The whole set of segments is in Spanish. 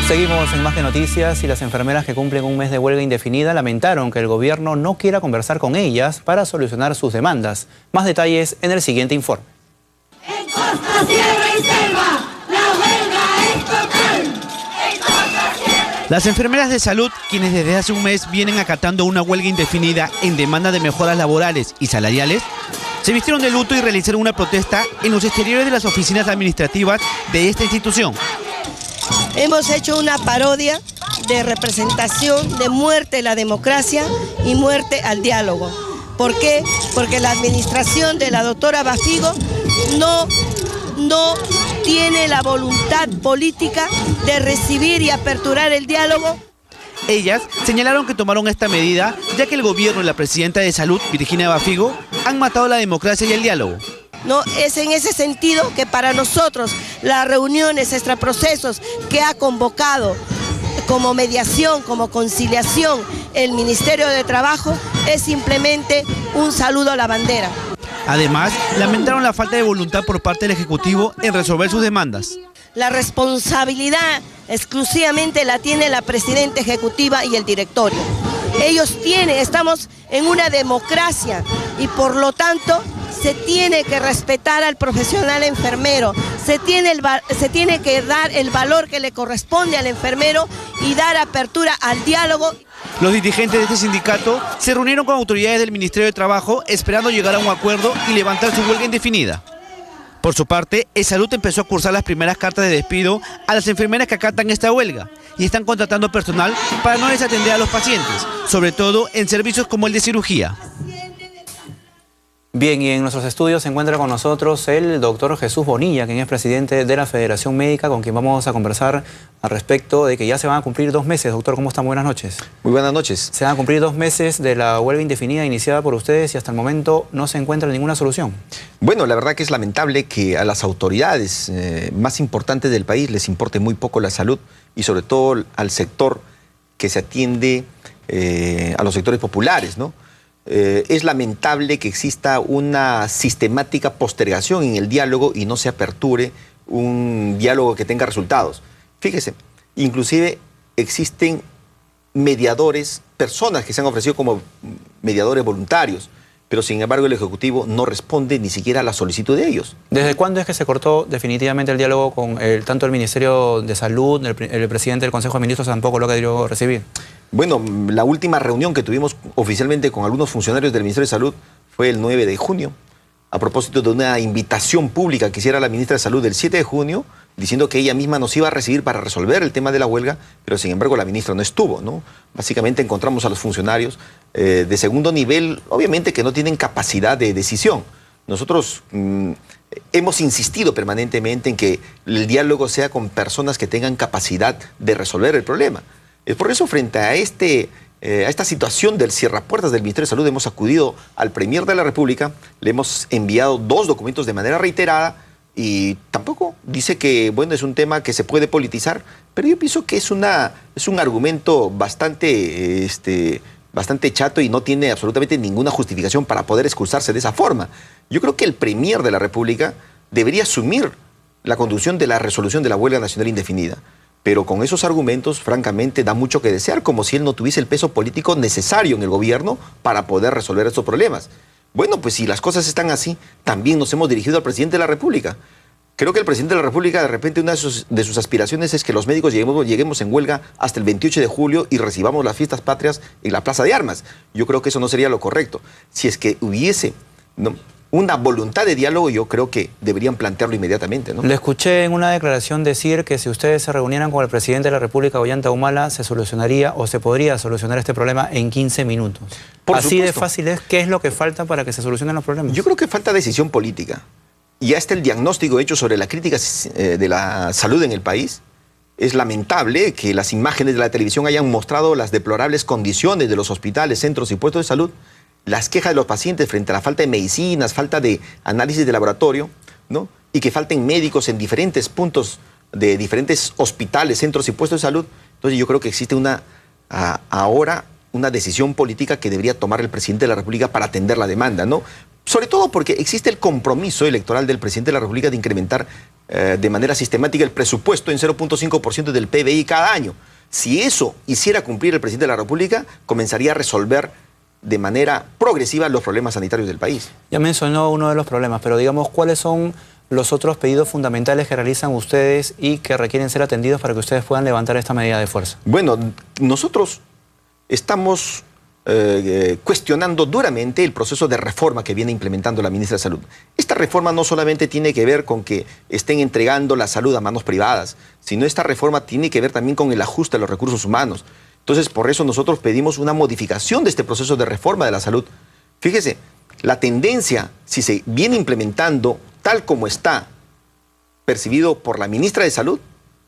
Seguimos en Más que Noticias y las enfermeras que cumplen un mes de huelga indefinida lamentaron que el gobierno no quiera conversar con ellas para solucionar sus demandas. Más detalles en el siguiente informe. En costa, sierra y selva, la huelga es total. En costa, sierra y... Las enfermeras de salud, quienes desde hace un mes vienen acatando una huelga indefinida en demanda de mejoras laborales y salariales, se vistieron de luto y realizaron una protesta en los exteriores de las oficinas administrativas de esta institución. Hemos hecho una parodia de representación de muerte a la democracia y muerte al diálogo. ¿Por qué? Porque la administración de la doctora Bafigo no tiene la voluntad política de recibir y aperturar el diálogo. Ellas señalaron que tomaron esta medida ya que el gobierno y la presidenta de Salud, Virginia Bafigo, han matado la democracia y el diálogo. No, es en ese sentido que para nosotros las reuniones, extraprocesos que ha convocado como mediación, como conciliación el Ministerio de Trabajo es simplemente un saludo a la bandera. Además, lamentaron la falta de voluntad por parte del Ejecutivo en resolver sus demandas. La responsabilidad exclusivamente la tiene la presidenta ejecutiva y el directorio. Estamos en una democracia y por lo tanto se tiene que respetar al profesional enfermero, se tiene que dar el valor que le corresponde al enfermero y dar apertura al diálogo. Los dirigentes de este sindicato se reunieron con autoridades del Ministerio de Trabajo esperando llegar a un acuerdo y levantar su huelga indefinida. Por su parte, Salud empezó a cursar las primeras cartas de despido a las enfermeras que acatan esta huelga y están contratando personal para no desatender a los pacientes, sobre todo en servicios como el de cirugía. Bien, y en nuestros estudios se encuentra con nosotros el doctor Jesús Bonilla, quien es presidente de la Federación Médica, con quien vamos a conversar al respecto de que ya se van a cumplir 2 meses. Doctor, ¿cómo están? Buenas noches. Muy buenas noches. Se van a cumplir 2 meses de la huelga indefinida iniciada por ustedes y hasta el momento no se encuentra ninguna solución. Bueno, la verdad que es lamentable que a las autoridades más importantes del país les importe muy poco la salud y sobre todo al sector que se atiende a los sectores populares, ¿no? Es lamentable que exista una sistemática postergación en el diálogo y no se aperture un diálogo que tenga resultados. Fíjese, inclusive existen mediadores, personas que se han ofrecido como mediadores voluntarios, pero sin embargo el Ejecutivo no responde ni siquiera a la solicitud de ellos. ¿Desde cuándo es que se cortó definitivamente el diálogo con tanto el Ministerio de Salud, el presidente del Consejo de Ministros tampoco lo ha querido recibir? Bueno, la última reunión que tuvimos oficialmente con algunos funcionarios del Ministerio de Salud fue el 9 de junio, a propósito de una invitación pública que hiciera la ministra de Salud el 7 de junio, diciendo que ella misma nos iba a recibir para resolver el tema de la huelga, pero sin embargo la ministra no estuvo, ¿no? Básicamente encontramos a los funcionarios de segundo nivel, obviamente que no tienen capacidad de decisión. Nosotros hemos insistido permanentemente en que el diálogo sea con personas que tengan capacidad de resolver el problema. Es por eso, frente a esta situación del cierrapuertas del Ministerio de Salud, hemos acudido al Premier de la República, le hemos enviado 2 documentos de manera reiterada y tampoco dice que, bueno, es un tema que se puede politizar, pero yo pienso que es un argumento bastante chato y no tiene absolutamente ninguna justificación para poder excusarse de esa forma. Yo creo que el Premier de la República debería asumir la conducción de la resolución de la huelga nacional indefinida. Pero con esos argumentos, francamente, da mucho que desear, como si él no tuviese el peso político necesario en el gobierno para poder resolver estos problemas. Bueno, pues si las cosas están así, también nos hemos dirigido al presidente de la República. Creo que el presidente de la República, de repente, una de sus aspiraciones es que los médicos lleguemos en huelga hasta el 28 de julio y recibamos las fiestas patrias en la Plaza de Armas. Yo creo que eso no sería lo correcto. Si es que hubiese una voluntad de diálogo, yo creo que deberían plantearlo inmediatamente, ¿no? Le escuché en una declaración decir que si ustedes se reunieran con el presidente de la República, Ollanta Humala, se solucionaría o se podría solucionar este problema en 15 minutos. Así de fácil es. ¿Qué es lo que falta para que se solucionen los problemas? Yo creo que falta decisión política. Ya está el diagnóstico hecho sobre la crítica de la salud en el país. Es lamentable que las imágenes de la televisión hayan mostrado las deplorables condiciones de los hospitales, centros y puestos de salud, las quejas de los pacientes frente a la falta de medicinas, falta de análisis de laboratorio, ¿no? Y que falten médicos en diferentes puntos de diferentes hospitales, centros y puestos de salud. Entonces yo creo que existe ahora una decisión política que debería tomar el presidente de la República para atender la demanda, ¿no? Sobre todo porque existe el compromiso electoral del presidente de la República de incrementar de manera sistemática el presupuesto en 0.5% del PBI cada año. Si eso hiciera cumplir el presidente de la República, comenzaría a resolver de manera progresiva los problemas sanitarios del país. Ya mencionó uno de los problemas, pero digamos, ¿cuáles son los otros pedidos fundamentales que realizan ustedes y que requieren ser atendidos para que ustedes puedan levantar esta medida de fuerza? Bueno, nosotros estamos cuestionando duramente el proceso de reforma que viene implementando la ministra de Salud. Esta reforma no solamente tiene que ver con que estén entregando la salud a manos privadas, sino esta reforma tiene que ver también con el ajuste de los recursos humanos. Entonces, por eso nosotros pedimos una modificación de este proceso de reforma de la salud. Fíjese, la tendencia, si se viene implementando tal como está percibido por la ministra de Salud,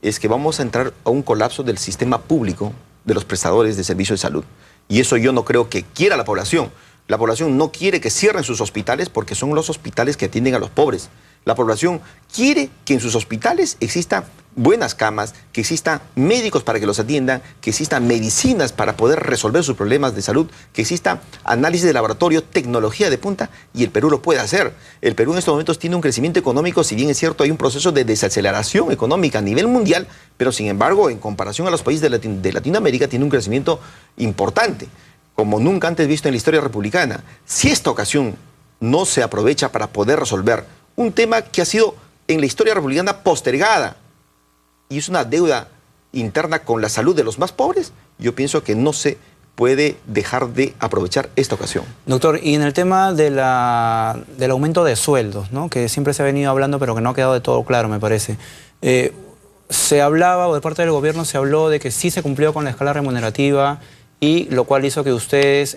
es que vamos a entrar a un colapso del sistema público de los prestadores de servicios de salud. Y eso yo no creo que quiera la población. La población no quiere que cierren sus hospitales porque son los hospitales que atienden a los pobres. La población quiere que en sus hospitales existan buenas camas, que existan médicos para que los atiendan, que existan medicinas para poder resolver sus problemas de salud, que exista análisis de laboratorio, tecnología de punta, y el Perú lo puede hacer. El Perú en estos momentos tiene un crecimiento económico, si bien es cierto hay un proceso de desaceleración económica a nivel mundial, pero sin embargo, en comparación a los países de Latinoamérica, tiene un crecimiento importante, como nunca antes visto en la historia republicana. Si esta ocasión no se aprovecha para poder resolver un tema que ha sido en la historia republicana postergada, y es una deuda interna con la salud de los más pobres, yo pienso que no se puede dejar de aprovechar esta ocasión. Doctor, y en el tema del aumento de sueldos, ¿no?, que siempre se ha venido hablando, pero que no ha quedado de todo claro, me parece. Se hablaba, o de parte del gobierno se habló de que sí se cumplió con la escala remunerativa, y lo cual hizo que ustedes,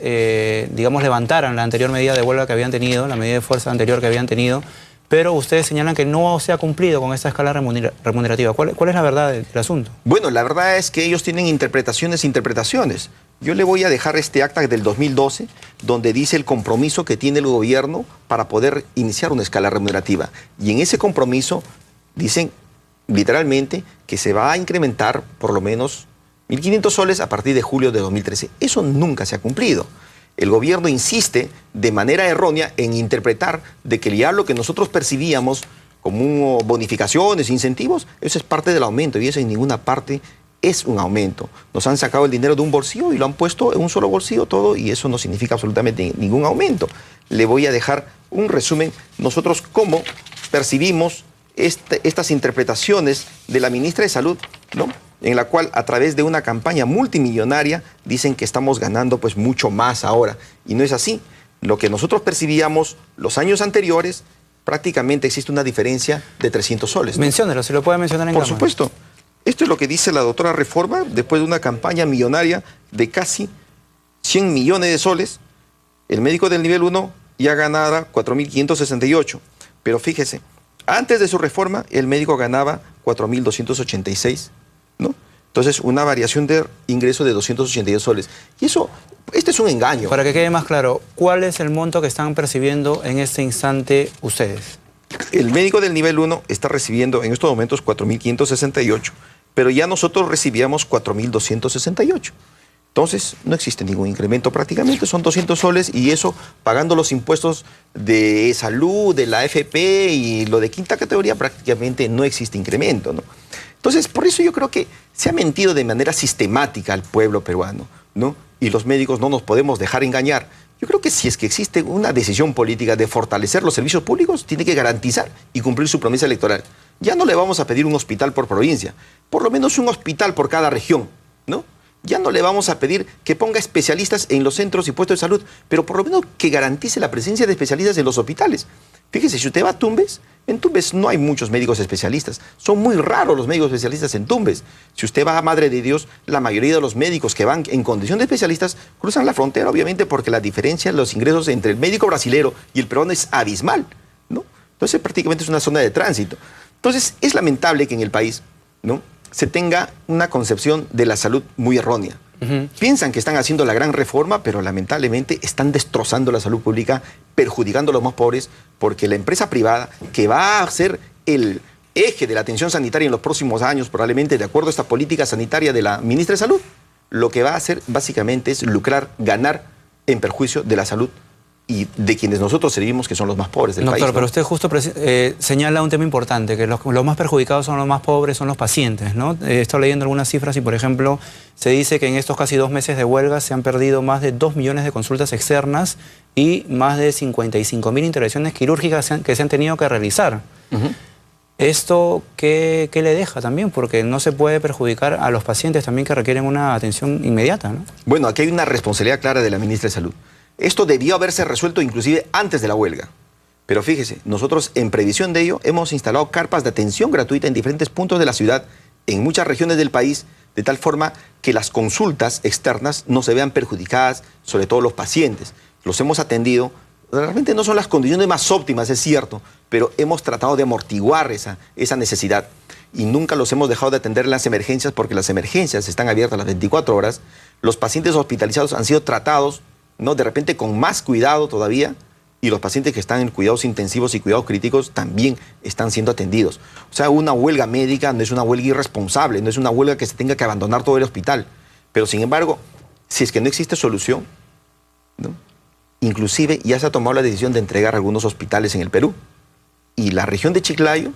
digamos, levantaran la anterior medida de huelga que habían tenido, la medida de fuerza anterior que habían tenido, pero ustedes señalan que no se ha cumplido con esta escala remunerativa. ¿Cuál es la verdad del asunto? Bueno, la verdad es que ellos tienen interpretaciones. Yo le voy a dejar este acta del 2012, donde dice el compromiso que tiene el gobierno para poder iniciar una escala remunerativa. Y en ese compromiso dicen literalmente que se va a incrementar por lo menos 1.500 soles a partir de julio de 2013. Eso nunca se ha cumplido. El gobierno insiste de manera errónea en interpretar de que ya lo que nosotros percibíamos como bonificaciones, incentivos, eso es parte del aumento, y eso en ninguna parte es un aumento. Nos han sacado el dinero de un bolsillo y lo han puesto en un solo bolsillo todo, y eso no significa absolutamente ningún aumento. Le voy a dejar un resumen. Nosotros cómo percibimos estas interpretaciones de la ministra de Salud, ¿no?, en la cual a través de una campaña multimillonaria dicen que estamos ganando pues mucho más ahora. Y no es así. Lo que nosotros percibíamos los años anteriores, prácticamente existe una diferencia de 300 soles, ¿no? Menciónelo, se lo puede mencionar en cámara. Por supuesto. Esto es lo que dice la doctora Reforma después de una campaña millonaria de casi 100 millones de soles. El médico del nivel 1 ya ganaba 4.568. Pero fíjese, antes de su reforma el médico ganaba 4.286. ¿no? Entonces, una variación de ingreso de 282 soles. Y eso, este es un engaño. Para que quede más claro, ¿cuál es el monto que están percibiendo en este instante ustedes? El médico del nivel 1 está recibiendo en estos momentos 4.568, pero ya nosotros recibíamos 4.268. Entonces, no existe ningún incremento prácticamente, son 200 soles, y eso pagando los impuestos de salud, de la AFP y lo de quinta categoría, prácticamente no existe incremento, ¿no? Entonces, por eso yo creo que se ha mentido de manera sistemática al pueblo peruano, ¿no? Y los médicos no nos podemos dejar engañar. Yo creo que si es que existe una decisión política de fortalecer los servicios públicos, tiene que garantizar y cumplir su promesa electoral. Ya no le vamos a pedir un hospital por provincia, por lo menos un hospital por cada región, ¿no? Ya no le vamos a pedir que ponga especialistas en los centros y puestos de salud, pero por lo menos que garantice la presencia de especialistas en los hospitales. Fíjese, si usted va a Tumbes, en Tumbes no hay muchos médicos especialistas. Son muy raros los médicos especialistas en Tumbes. Si usted va a Madre de Dios, la mayoría de los médicos que van en condición de especialistas cruzan la frontera, obviamente, porque la diferencia en los ingresos entre el médico brasilero y el peruano es abismal, ¿no? Entonces, prácticamente es una zona de tránsito. Entonces, es lamentable que en el país, ¿no?, se tenga una concepción de la salud muy errónea. Piensan que están haciendo la gran reforma, pero lamentablemente están destrozando la salud pública, perjudicando a los más pobres, porque la empresa privada, que va a ser el eje de la atención sanitaria en los próximos años, probablemente de acuerdo a esta política sanitaria de la ministra de Salud, lo que va a hacer básicamente es lucrar, ganar en perjuicio de la salud y de quienes nosotros servimos, que son los más pobres del país. Doctor, ¿no? pero usted justo señala un tema importante, que los más perjudicados son los más pobres, son los pacientes, ¿no? He estado leyendo algunas cifras y, por ejemplo, se dice que en estos casi 2 meses de huelga se han perdido más de 2 millones de consultas externas y más de 55.000 intervenciones quirúrgicas que se han tenido que realizar. ¿Esto qué le deja también? Porque no se puede perjudicar a los pacientes también que requieren una atención inmediata, ¿no? Bueno, aquí hay una responsabilidad clara de la ministra de Salud. Esto debió haberse resuelto inclusive antes de la huelga. Pero fíjese, nosotros en previsión de ello hemos instalado carpas de atención gratuita en diferentes puntos de la ciudad, en muchas regiones del país, de tal forma que las consultas externas no se vean perjudicadas, sobre todo los pacientes. Los hemos atendido. Realmente no son las condiciones más óptimas, es cierto, pero hemos tratado de amortiguar esa necesidad y nunca los hemos dejado de atender en las emergencias, porque las emergencias están abiertas las 24 horas. Los pacientes hospitalizados han sido tratados, ¿no?, de repente con más cuidado todavía, y los pacientes que están en cuidados intensivos y cuidados críticos también están siendo atendidos. O sea, una huelga médica no es una huelga irresponsable, no es una huelga que se tenga que abandonar todo el hospital. Pero sin embargo, si es que no existe solución, ¿no?, inclusive ya se ha tomado la decisión de entregar algunos hospitales en el Perú. Y la región de Chiclayo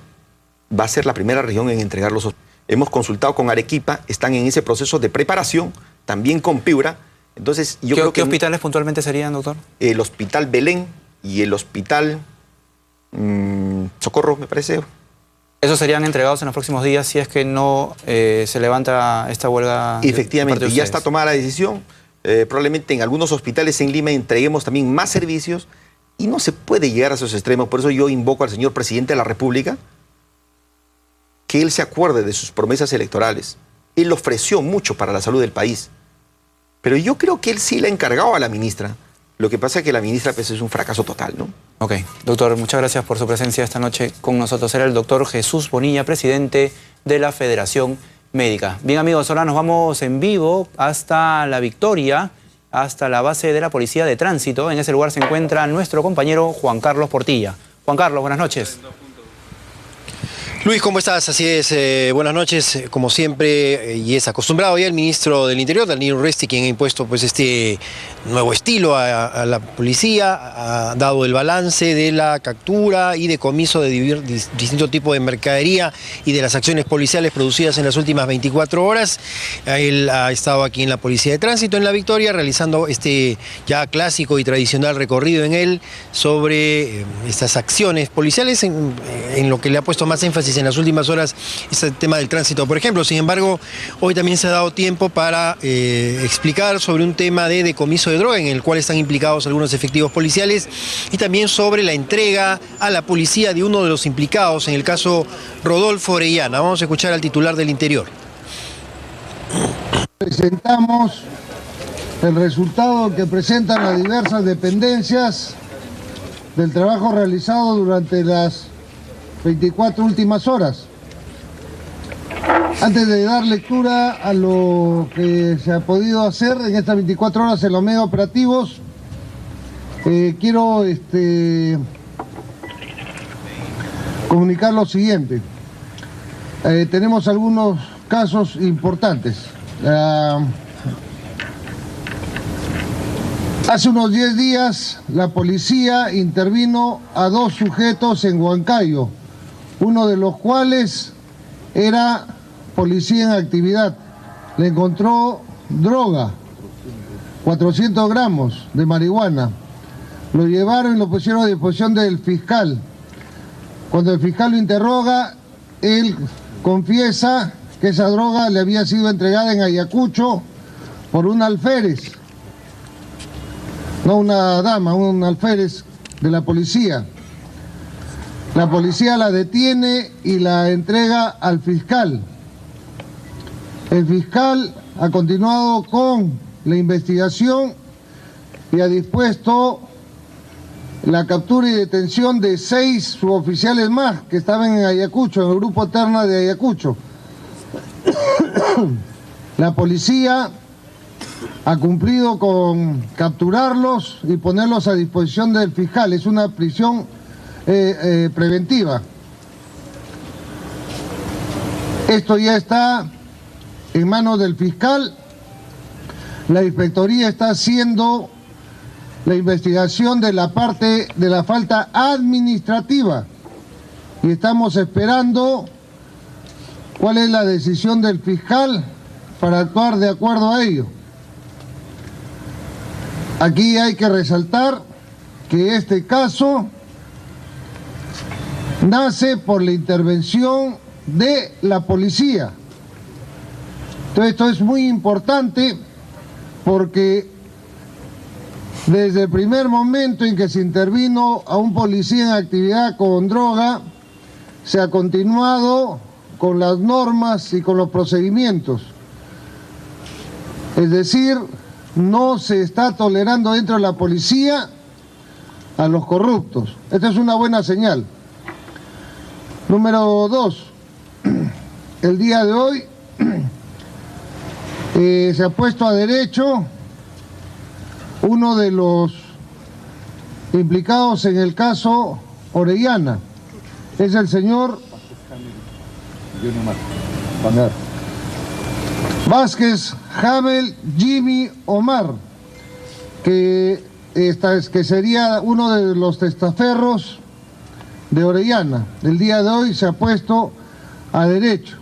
va a ser la primera región en entregar los hospitales. Hemos consultado con Arequipa, están en ese proceso de preparación, también con Piura. Entonces, yo creo que... ¿Qué hospitales puntualmente serían, doctor? El Hospital Belén y el Hospital Socorro, me parece. Esos serían entregados en los próximos días si es que no se levanta esta huelga. Efectivamente, ya está tomada la decisión. Probablemente en algunos hospitales en Lima entreguemos también más servicios y no se puede llegar a esos extremos. Por eso yo invoco al señor presidente de la República que él se acuerde de sus promesas electorales. Él ofreció mucho para la salud del país, pero yo creo que él sí le ha encargado a la ministra. Lo que pasa es que la ministra pues, es un fracaso total, ¿no? Ok, doctor, muchas gracias por su presencia esta noche con nosotros. Era el doctor Jesús Bonilla, presidente de la Federación Médica. Bien, amigos, ahora nos vamos en vivo hasta La Victoria, hasta la base de la Policía de Tránsito. En ese lugar se encuentra nuestro compañero Juan Carlos Portilla. Juan Carlos, buenas noches. Luis, ¿cómo estás? Así es, buenas noches, como siempre, y es acostumbrado ya el ministro del Interior, Daniel Urresti, quien ha impuesto pues este nuevo estilo a la policía, ha dado el balance de la captura y decomiso de distintos tipos de mercadería y de las acciones policiales producidas en las últimas 24 horas. Él ha estado aquí en la Policía de Tránsito en La Victoria, realizando este ya clásico y tradicional recorrido en él sobre estas acciones policiales, en lo que le ha puesto más énfasis en las últimas horas es el tema del tránsito, por ejemplo. Sin embargo, hoy también se ha dado tiempo para explicar sobre un tema de decomiso de droga en el cual están implicados algunos efectivos policiales y también sobre la entrega a la policía de uno de los implicados, en el caso Rodolfo Orellana. Vamos a escuchar al titular del Interior. Presentamos el resultado que presentan las diversas dependencias del trabajo realizado durante las 24 últimas horas. Antes de dar lectura a lo que se ha podido hacer en estas 24 horas en los medios operativos, quiero comunicar lo siguiente. Tenemos algunos casos importantes. Hace unos 10 días la policía intervino a 2 sujetos en Huancayo, uno de los cuales era policía en actividad. Le encontró droga, 400 gramos de marihuana. Lo llevaron y lo pusieron a disposición del fiscal. Cuando el fiscal lo interroga, él confiesa que esa droga le había sido entregada en Ayacucho por un alférez, no una dama, un alférez de la policía. La policía la detiene y la entrega al fiscal. El fiscal ha continuado con la investigación y ha dispuesto la captura y detención de 6 suboficiales más que estaban en Ayacucho, en el grupo Terna de Ayacucho. La policía ha cumplido con capturarlos y ponerlos a disposición del fiscal. Es una prisión preventiva. Esto ya está en manos del fiscal. La inspectoría está haciendo la investigación de la parte de la falta administrativa y estamos esperando cuál es la decisión del fiscal para actuar de acuerdo a ello. Aquí hay que resaltar que este caso nace por la intervención de la policía. Entonces, esto es muy importante porque desde el primer momento en que se intervino a un policía en actividad con droga, se ha continuado con las normas y con los procedimientos. Es decir, no se está tolerando dentro de la policía a los corruptos. Esta es una buena señal. Número 2, el día de hoy se ha puesto a derecho uno de los implicados en el caso Orellana. Es el señor Vázquez Jamel Jimmy Omar, que sería uno de los testaferros de Orellana. El día de hoy se ha puesto a derecho.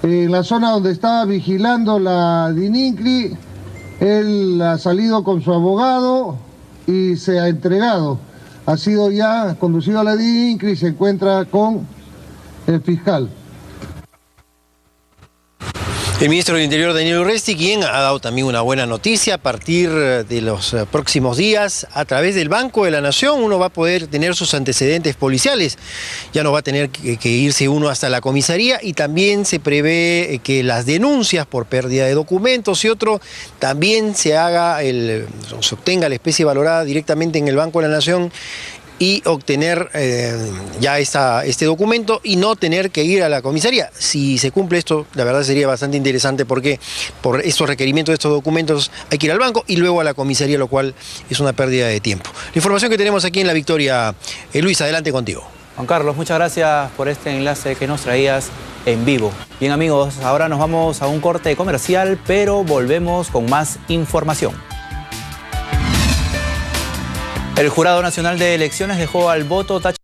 En la zona donde estaba vigilando la DININCRI, él ha salido con su abogado y se ha entregado. Ha sido ya conducido a la DININCRI y se encuentra con el fiscal. El ministro del Interior, Daniel Urresti, quien ha dado también una buena noticia. A partir de los próximos días, a través del Banco de la Nación, uno va a poder tener sus antecedentes policiales. Ya no va a tener que irse uno hasta la comisaría, y también se prevé que las denuncias por pérdida de documentos y otro también se obtenga la especie valorada directamente en el Banco de la Nación y obtener ya este documento y no tener que ir a la comisaría. Si se cumple esto, la verdad sería bastante interesante, porque por estos requerimientos de estos documentos hay que ir al banco y luego a la comisaría, lo cual es una pérdida de tiempo. La información que tenemos aquí en La Victoria. Luis, adelante contigo. Juan Carlos, muchas gracias por este enlace que nos traías en vivo. Bien, amigos, ahora nos vamos a un corte comercial, pero volvemos con más información. El Jurado Nacional de Elecciones dejó al voto tacha